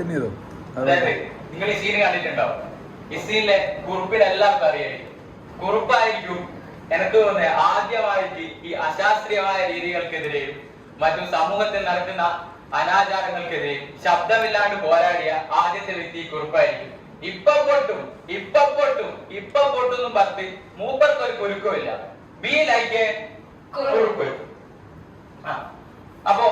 Continue ചെയ്തോ. അതായത് നിങ്ങൾ ഈ സീൻ കണ്ടിട്ടുണ്ടാവും. ഈ സീനിലെ കുറുപ്പിന് എല്ലാവർക്കും അറിയാം. കുറുപ്പായിരിക്കും എനിക്ക് തോന്നുന്നത് ആദ്യമായിട്ട് ഈ അശാസ്ത്രീയമായ രീതികൾക്കെതിരെയും മറ്റും സമൂഹത്തിൽ നടക്കുന്ന അനാചാരങ്ങൾക്കെതിരെയും ശബ്ദമില്ലാണ്ട് പോരാടിയ ആദ്യത്തെ വ്യക്തി കുറുപ്പായിരിക്കും. ഇപ്പൊ പൊട്ടും എന്നും പറഞ്ഞ് മൂപ്പർക്ക് ഒരു കുരുക്കമില്ല. Be like Kurup. അപ്പോ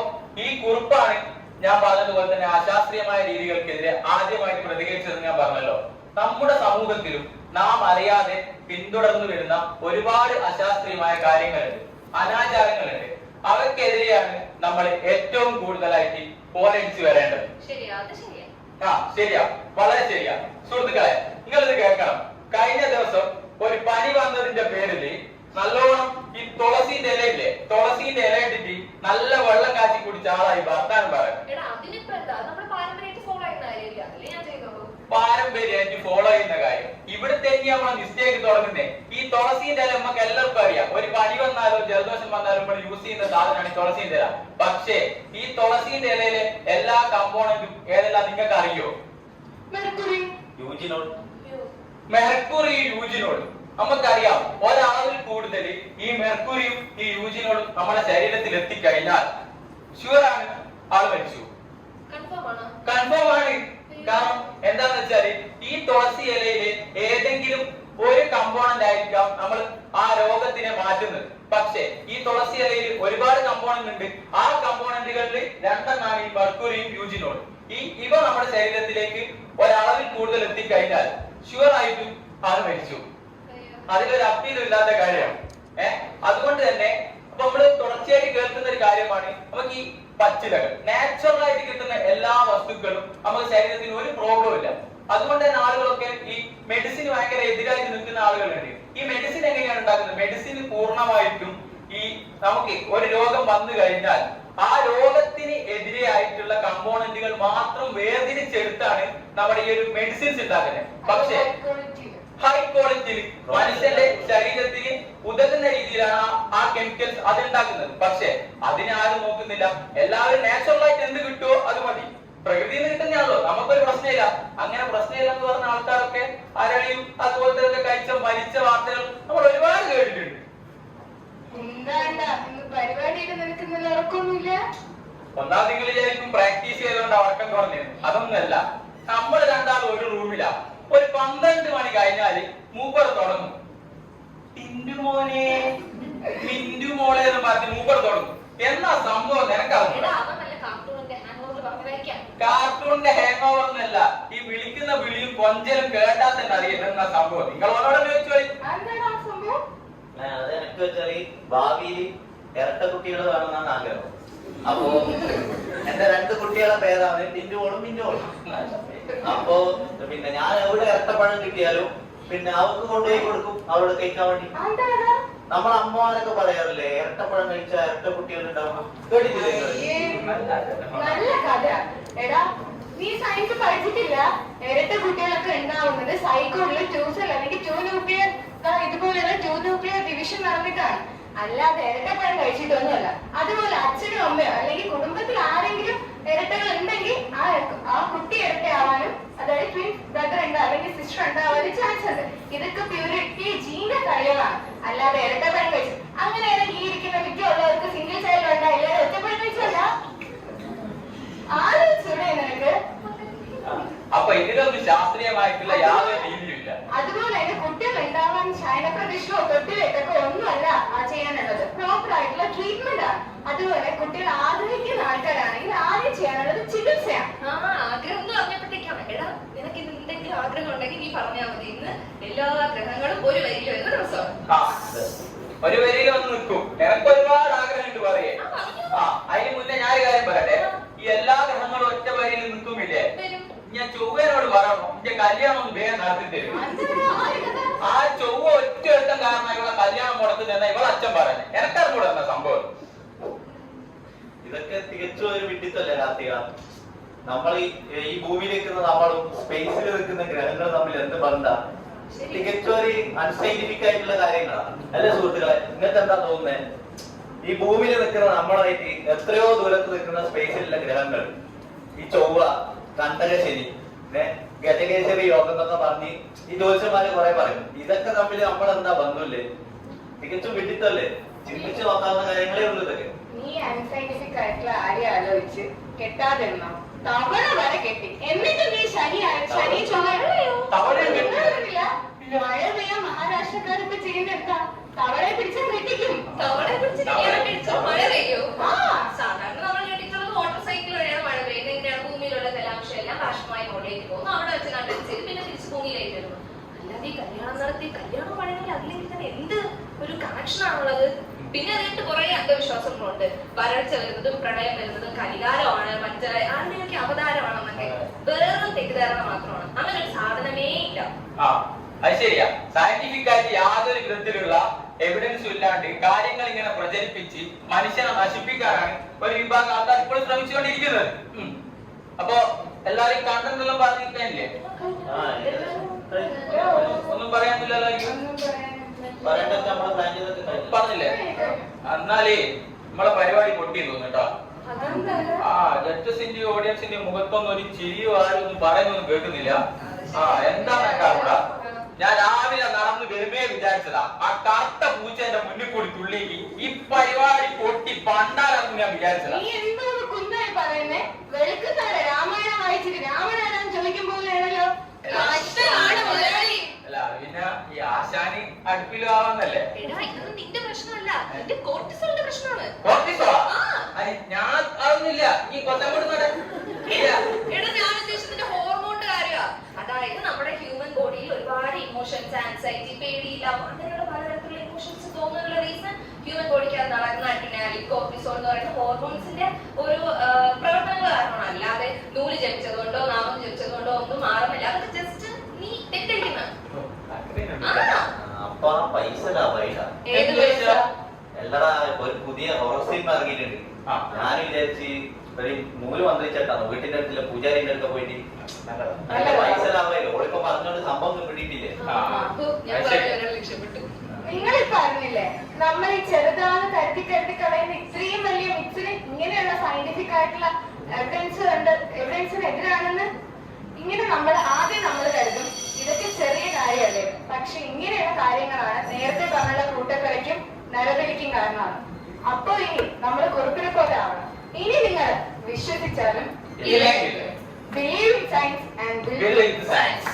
ഈ കുറുപ്പാണ് ഞാൻ പറഞ്ഞതുപോലെ തന്നെ അശാസ്ത്രീയമായ രീതികൾക്കെതിരെ ആദ്യമായിട്ട് പ്രതികരിച്ചതെന്ന് ഞാൻ പറഞ്ഞല്ലോ. നമ്മുടെ സമൂഹത്തിലും നാം അറിയാതെ പിന്തുടർന്നു വരുന്ന ഒരുപാട് അശാസ്ത്രീയമായ കാര്യങ്ങളുണ്ട്, അനാചാരങ്ങളുണ്ട്. അവയ്ക്കെതിരെയാണ് നമ്മൾ ഏറ്റവും കൂടുതലായിട്ട് പോരടിച്ചു വരേണ്ടത്. ശരിയാ, വളരെ ശരിയാ. സുഹൃത്തുക്കളെ, നിങ്ങളിത് കേൾക്കണം. കഴിഞ്ഞ ദിവസം ഒരു പനി വന്നതിന്റെ പേരില് നല്ലോണം ഈ തുളസിന്റെ ഇലയില്ലേ, തുളസിന്റെ ഇല ഇട്ടിട്ട് നല്ല വെള്ളം കാച്ചി കുടിച്ച ആളായി വർത്താനം പറയാം. പാരമ്പര്യമായിട്ട് ഫോളോ ചെയ്യുന്ന കാര്യം ഇവിടെ തന്നെ നമ്മളെ മിസ്റ്റേക്ക് തുടങ്ങുന്നേ. ഈ തുളസിന്റെ ഇല നമുക്ക് എല്ലാവർക്കും അറിയാം. ഒരു പനി വന്നാലോ ജലദോഷം വന്നാലോ നമ്മൾ യൂസ് ചെയ്യുന്ന സാധനമാണ് തോളസിന്റെ ഇല. പക്ഷേ ഈ തുളസിന്റെ ഇലയിലെ എല്ലാ കമ്പോണന്റും ഏതെല്ലാം നിങ്ങൾക്ക് അറിയോ? Mercury, eugenol. നമുക്കറിയാം ഒരളവിൽ കൂടുതൽ ഈ മെർക്കുറിയും ഈ യൂജിനോളും നമ്മുടെ ശരീരത്തിൽ എത്തിക്കഴിഞ്ഞാൽ ഷുവറാണ് ആള് മരിച്ചു. കൺഫേം ആണ്. കാരണം എന്താന്ന് വെച്ചാല് ഈ തുളസി ഇലയില് ഏതെങ്കിലും ഒരു കമ്പോണന്റ് ആയിരിക്കാം നമ്മൾ ആ രോഗത്തിനെ മാറ്റുന്നത്. പക്ഷെ ഈ തുളസി ഇലയിൽ ഒരുപാട് കമ്പോണന്റ് ഉണ്ട്. ആ കമ്പോണന്റുകളിൽ രണ്ടെണ്ണമാണ് ഈ മെർക്കുറിയും യൂജിനോളും. ഇവ നമ്മുടെ ശരീരത്തിലേക്ക് ഒരളവിൽ കൂടുതൽ എത്തിക്കഴിഞ്ഞാൽ ഷുവർ ആയിട്ടും ആള് മരിച്ചു. അതിലൊരു അപ്പീലും ഇല്ലാത്ത കാര്യമാണ്. അതുകൊണ്ട് തന്നെ അപ്പൊ നമ്മള് തുടർച്ചയായിട്ട് കേൾക്കുന്ന ഒരു കാര്യമാണ് നമുക്ക് ഈ പച്ചിലകൾ നാച്ചുറൽ ആയിട്ട് കിട്ടുന്ന എല്ലാ വസ്തുക്കളും നമുക്ക് ശരീരത്തിന് ഒരു പ്രോബ്ലം ഇല്ല. അതുകൊണ്ട് തന്നെ ആളുകളൊക്കെ ഈ മെഡിസിൻ ഭയങ്കര എതിരായിട്ട് നിൽക്കുന്ന ആളുകളുണ്ട്. ഈ മെഡിസിൻ എങ്ങനെയാണ് ഉണ്ടാക്കുന്നത്? മെഡിസിൻ പൂർണ്ണമായിട്ടും ഈ നമുക്ക് ഒരു രോഗം വന്നു കഴിഞ്ഞാൽ ആ രോഗത്തിന് എതിരെയായിട്ടുള്ള കമ്പോണന്റുകൾ മാത്രം വേർതിരിച്ചെടുത്താണ് നമ്മുടെ ഈ ഒരു മെഡിസിൻസ് ഉണ്ടാക്കുന്നത്. പക്ഷേ ഹൈ ക്വാളിറ്റിയിൽ മനുഷ്യന്റെ ശരീരത്തിന് ഉതകുന്ന രീതിയിലാണ് ആ കെമിക്കൽസ് അതുണ്ടാക്കുന്നത്. പക്ഷെ അതിനെ ആരും നോക്കുന്നില്ല. എല്ലാവരും നാച്ചുറൽ ആയിട്ട് എന്ത് കിട്ടുമോ അത് മതി. പ്രകൃതിയിൽ നിന്ന് കിട്ടുന്നതാണല്ലോ, നമുക്കൊരു പ്രശ്നമില്ല. അങ്ങനെ പ്രശ്നമില്ല എന്ന് പറഞ്ഞ ആൾക്കാരൊക്കെ അരളിയും അതുപോലത്തെ ഒക്കെ കഴിച്ച മരിച്ച വാർത്തകൾ നമ്മൾ ഒരുപാട് കേട്ടിട്ടുണ്ട്. ഒന്നാം നിങ്ങൾ വിചാരിക്കും പ്രാക്ടീസ് ചെയ്തുകൊണ്ട് ഉറക്കം കുറഞ്ഞു. അതൊന്നുമല്ല. നമ്മൾ രണ്ടാളും ഒരു റൂമിലാ. ഒരു 12 മണി കഴിഞ്ഞാല് മൂപ്പർ തുടങ്ങും. ടിൻഡു മോനെ, മിൻഡു മോളെ എന്ന് പറഞ്ഞ് മൂപ്പർ തുടങ്ങും. എന്നാ സംഭവം നിനക്കറിയാം? കാർട്ടൂണിന്റെ ഹാങ് ഓവർ എന്നല്ല, ഈ വിളിക്കുന്ന വിളിയും കൊഞ്ചലും കേട്ടാൽ തന്നെ അറിയാം എന്നാ സംഭവം. നിങ്ങൾ ഓരോടെ ചോദിച്ചു. അതെനിക്ക് വെച്ചാൽ ഭാവിയിൽ ഇരട്ട കുട്ടികൾ വേണമെന്നാണ് ആഗ്രഹം. അപ്പോ എന്റെ 2 കുട്ടികളെ പേരാണ് ടിൻഡുമോളും മിൻഡുമോളും. അപ്പോ പിന്നെ ഞാൻ എവിടെ ഇരട്ടപ്പഴം കിട്ടിയാലും പിന്നെ അവർക്ക് കൊണ്ടുപോയി കൊടുക്കും, അവിടെ കഴിക്കാൻ വേണ്ടി. നമ്മളെ അമ്മമാരൊക്കെ പറയാറില്ലേ ഇരട്ടപ്പഴം കഴിച്ചാൽ ഇരട്ട കുട്ടികൾ ഉണ്ടാവും. കേട്ടിട്ടില്ലേ? നീ സയൻസ് പഠിച്ചിട്ടില്ല. ഇരട്ട കുട്ടികളൊക്കെ ഉണ്ടാവുന്നത് സൈക്കോളിൽ 2 അല്ലെങ്കിൽ 2 ന്യൂക്ലിയർ ഇതുപോലെയുള്ള 2 ന്യൂക്ലിയർ ഡിവിഷൻ നടന്നിട്ടാണ്. അല്ലാതെ ഇരട്ടപ്പഴം കഴിച്ചിട്ടൊന്നുമല്ല. അതുപോലെ അച്ഛനും അമ്മയോ അല്ലെങ്കിൽ കുടുംബത്തിൽ ആരെങ്കിലും ഇരട്ടകൾ ഉണ്ടെങ്കിൽ ആ കുട്ടി ഇരട്ടയാവാനും, അതായത് ട്വിൻ ബ്രദർ ഉണ്ട് അല്ലെങ്കിൽ സിസ്റ്റർ ഉണ്ടാവാനും ചാൻസ് ഉണ്ട്. ഇതൊക്കെ പ്യൂരിറ്റി ജീന്റെ കഴിവാണ്. അല്ലാതെ ഇരട്ടപ്പഴം കഴിച്ചു അങ്ങനെ ഈ ഇരിക്കുന്ന മിക്കുള്ളവർക്ക് സിംഗിൾ ചൈൽഡ് ഉണ്ടാ എല്ലാവരും ഒറ്റപ്പഴം കഴിച്ചല്ല. ആലോചിച്ചൂടെ നിനക്ക്? അപ്പൊ ഇതിലൊന്നും ശാസ്ത്രീയമായിട്ടുള്ള യാതൊരു രീതിയില്ല. അതുപോലെ തന്നെ കുട്ടികൾ ഉണ്ടാവാൻ ശയനപ്രതിഷ്ഠോ തൊട്ടിലേക്കൊക്കെ ഒന്നുമല്ല ആ ചെയ്യാനുള്ളത്. പ്രോപ്പർ ആയിട്ടുള്ള ട്രീറ്റ്മെന്റ് ആണ്. അതുപോലെ കുട്ടികൾ ആഗ്രഹിക്കുന്ന ആൾക്കാരാണെങ്കിൽ ആദ്യം ചെയ്യാനുള്ളത് ചികിത്സയാണ്. ആഗ്രഹം എന്ന് പറഞ്ഞപ്പോഴത്തേക്കാണ് എടാ നിനക്ക് ഇന്ന് എന്തെങ്കിലും ആഗ്രഹം ഉണ്ടെങ്കിൽ നീ പറഞ്ഞാൽ മതി. ഇന്ന് എല്ലാ ഗ്രഹങ്ങളും ഒരു വരിയിൽ വരുന്ന ദിവസമാണ്. ഒരു വരിയിൽ വന്ന് നിൽക്കും. എനിക്ക് ഒരുപാട് ആഗ്രഹമുണ്ട് പറയേ. അതിന് മുന്നേ ഞാൻ ഒരു കാര്യം പറയട്ടെ. ഈ എല്ലാ ഗ്രഹങ്ങളും ഒറ്റ വരിയിൽ നിൽക്കുമില്ലേ? ഞാൻ ചൊവ്വനോട് പറയണം എന്റെ കല്യാണം ഒന്ന് വേഗം നടത്തി തരും. ആ ചൊവ്വ ഒറ്റ എടുത്ത കാരണം ഇവളെ കല്യാണം മുടക്കുന്ന ഇവളെ അച്ഛൻ പറഞ്ഞു. എനക്കറിഞ്ഞൂടെ എന്ന സംഭവം. ഇതൊക്കെ തികച്ചും ഒരു വിഡിത്തല്ലേ കാർത്തിക? നമ്മൾ ഈ ഭൂമിയിൽ നിൽക്കുന്ന നമ്മളും സ്പേസിൽ നിൽക്കുന്ന ഗ്രഹങ്ങളും തമ്മിൽ എന്ത് ബന്ധം? തികച്ചും ഒരു അൺസൈന്റിഫിക് ആയിട്ടുള്ള കാര്യങ്ങളാണ് അല്ലേ സുഹൃത്തുക്കളെ? നിങ്ങൾക്ക് എന്താ തോന്നുന്നത്? ഈ ഭൂമിയിൽ നിൽക്കുന്ന നമ്മളായിട്ട് എത്രയോ ദൂരത്ത് നിൽക്കുന്ന സ്പേസിലുള്ള ഗ്രഹങ്ങൾ, ഈ ചൊവ്വ, കണ്ടക ശനി, ഗജകേശ്വരി യോഗം എന്നൊക്കെ പറഞ്ഞ് ഈ ജ്യോത്സ്യന്മാര് കുറെ പറയും. ഇതൊക്കെ തമ്മിൽ നമ്മളെന്താ ബന്ധമില്ലേ? തികച്ചും വിഡിത്തല്ലേ? ചിന്തിച്ചു നോക്കാവുന്ന കാര്യങ്ങളേ ഉള്ളൂ ഇതൊക്കെ. നീ അൺസൈന്റിഫിക് ആയിട്ടുള്ള ആരെയും ആലോചിച്ച് കെട്ടാതിരുന്നോ? തവണ വരെ കെട്ടി, എന്നിട്ട് നീ ശനി മഴ പെയ്യാൻ മഹാരാഷ്ട്രക്കാരിപ്പോ ചെയ്യുന്നെടുത്താ തവളെ പിടിച്ചാൽ കെട്ടിക്കും. തവളെ പിടിച്ചാൽ മഴ പെയ്യോ? സാധാരണ നമ്മൾ കേട്ടിട്ടുള്ളത് മോട്ടോർ സൈക്കിൾ വഴിയാണ് മഴ പെയ്യുന്നത്. ഭൂമിയിലുള്ള ജലാംശം എല്ലാം ബാഷ്പമായി മുകളിലേക്ക് പോകുന്നു. അവിടെ വെച്ച് കണ്ടെത്തി പിന്നെ തിരിച്ച് ഭൂമിയിലേക്ക് വരുന്നു. അല്ലാതെ ഈ കല്യാണം നടത്തി കല്യാണം പഴയണെങ്കിൽ അതിലേക്ക് തന്നെ എന്ത് ഒരു കണക്ഷൻ ആണുള്ളത്? പിന്നെ അതിട്ട് കുറെ അന്ധവിശ്വാസങ്ങളുണ്ട്. വരൾച്ച വരുന്നതും പ്രളയം വരുന്നതും കലികാലമാണ്, മറ്റേ ആരുടെയൊക്കെ അവതാരമാണെന്നൊക്കെ വേറൊരു തെറ്റിദ്ധാരണ മാത്രമാണ്. അങ്ങനെ ഒരു സാധനമേ ഇല്ല. അത് ശരിയാ. സയന്റിഫിക് ആയിട്ട് യാതൊരു വിധത്തിലുള്ള എവിഡൻസും ഇല്ലാണ്ട് കാര്യങ്ങൾ ഇങ്ങനെ പ്രചരിപ്പിച്ച് മനുഷ്യനെ നശിപ്പിക്കാനാണ് ഒരു വിഭാഗം ആൾക്കാർ ഇപ്പോൾ ശ്രമിച്ചുകൊണ്ടിരിക്കുന്നത്. അപ്പൊ എല്ലാരും കണ്ടെന്നെല്ലാം പറഞ്ഞിട്ടില്ലേ? ഒന്നും പറയാനില്ലല്ലോ. പറഞ്ഞില്ലേ? എന്നാലേ നമ്മളെ പരിപാടി പൊട്ടി തോന്നുട്ടോ. ജഡ്ജസിന്റെ ഓഡിയൻസിന്റെ മുഖത്തൊന്നും ഒരു ചിരിയോ ആരും ഒന്നും പറയുന്നൊന്നും കേൾക്കുന്നില്ല. എന്താണെന്നറിയില്ല. ഞാൻ രാവിലെ നടന്നു വരുമേ വിചാരിച്ചതാ. ആ കറുത്ത പൂച്ച എന്റെ മുന്നിൽ കൂടി തുള്ളിക്ക് ഈ പരിപാടി പൊട്ടി പണ്ടാലെന്ന് ഞാൻ വിചാരിച്ചതാ. രാമായണം വായിച്ചിട്ട് രാവണാരാൻ ചോദിക്കുമ്പോഴാണല്ലോ. അല്ല പിന്നെ ഈ ആശാനി അടുപ്പിലും ആവാന്നല്ലേ? നിന്റെ പ്രശ്നമല്ല, നിന്റെ കോർട്ടിസോളിന്റെ പ്രശ്നമാണ്. ഞാൻ ആവുന്നില്ല. ഈ കൊല്ലം ഞാൻ ഉദ്ദേശിച്ചതിന്റെ ഹോർമോണിന്റെ കാര്യമാ. അതായത് നമ്മുടെ ഹ്യൂമൻ ബോഡിയിൽ ഒരുപാട് ഇമോഷൻസ്, ആൻസൈറ്റി, പേടിയില്ല, അങ്ങനെയുള്ള പലതരത്തിലുള്ള ഇമോഷൻസ് തോന്നുന്നുള്ള റീസൺ ഹ്യൂമൻ ബോഡിക്ക് അത് നടക്കുന്ന അഡ്രിനാലിൻ, കോർട്ടിസോൾ എന്ന് പറയുന്ന ഹോർമോൺസിന്റെ ഒരു പ്രവർത്തനങ്ങൾ കാരണമാണ്. അല്ലാതെ നൂല് ജനിച്ചതുകൊണ്ടോ നാമം ജനിച്ചതുകൊണ്ടോ ഒന്നും മാറുന്നില്ല. അതൊക്കെ ജസ്റ്റ് നീ തെറ്റിരിക്കുന്ന. അപ്പൊ ആ പൈസ ഏത് പൈസ? എല്ലടാ ഒരു പുതിയ ഹൊറർ സിനിമ ഇറങ്ങിയിട്ടുണ്ട്. ഞാൻ വിചാരിച്ച് ഒരു നൂല് മന്ത്രിച്ചേട്ടാണ് വീട്ടിന്റെ അടുത്തുള്ള പൂജാരിന്റെ അടുത്ത് പോയിട്ട് പൈസ ലാഭമല്ലോ. ഓളിപ്പോ പറഞ്ഞോണ്ട് സംഭവം ഒന്നും പിടിയിട്ടില്ലേ? നിങ്ങളിപ്പോ അറിഞ്ഞില്ലേ നമ്മൾ ഈ ചെറുതാണ് കരുതി കളയുന്ന ഇത്രയും വലിയ മിക്സിന് ഇങ്ങനെയുള്ള സയന്റിഫിക് ആയിട്ടുള്ള എവിഡൻസിന് എതിരാണെന്ന്? ഇങ്ങനെ നമ്മൾ കരുതും ഇതൊക്കെ ചെറിയ കാര്യമല്ലേ, പക്ഷെ ഇങ്ങനെയുള്ള കാര്യങ്ങളാണ് നേരത്തെ പറഞ്ഞുള്ള കൂട്ടക്കൊലയ്ക്കും നരബലിക്കും കാരണമാണ്. അപ്പൊ ഇനി നമ്മൾ കുറുപ്പിനെ പോലെ ആവണം. ഇനി നിങ്ങൾ വിശ്വസിച്ചാലും believe in science and believe in science.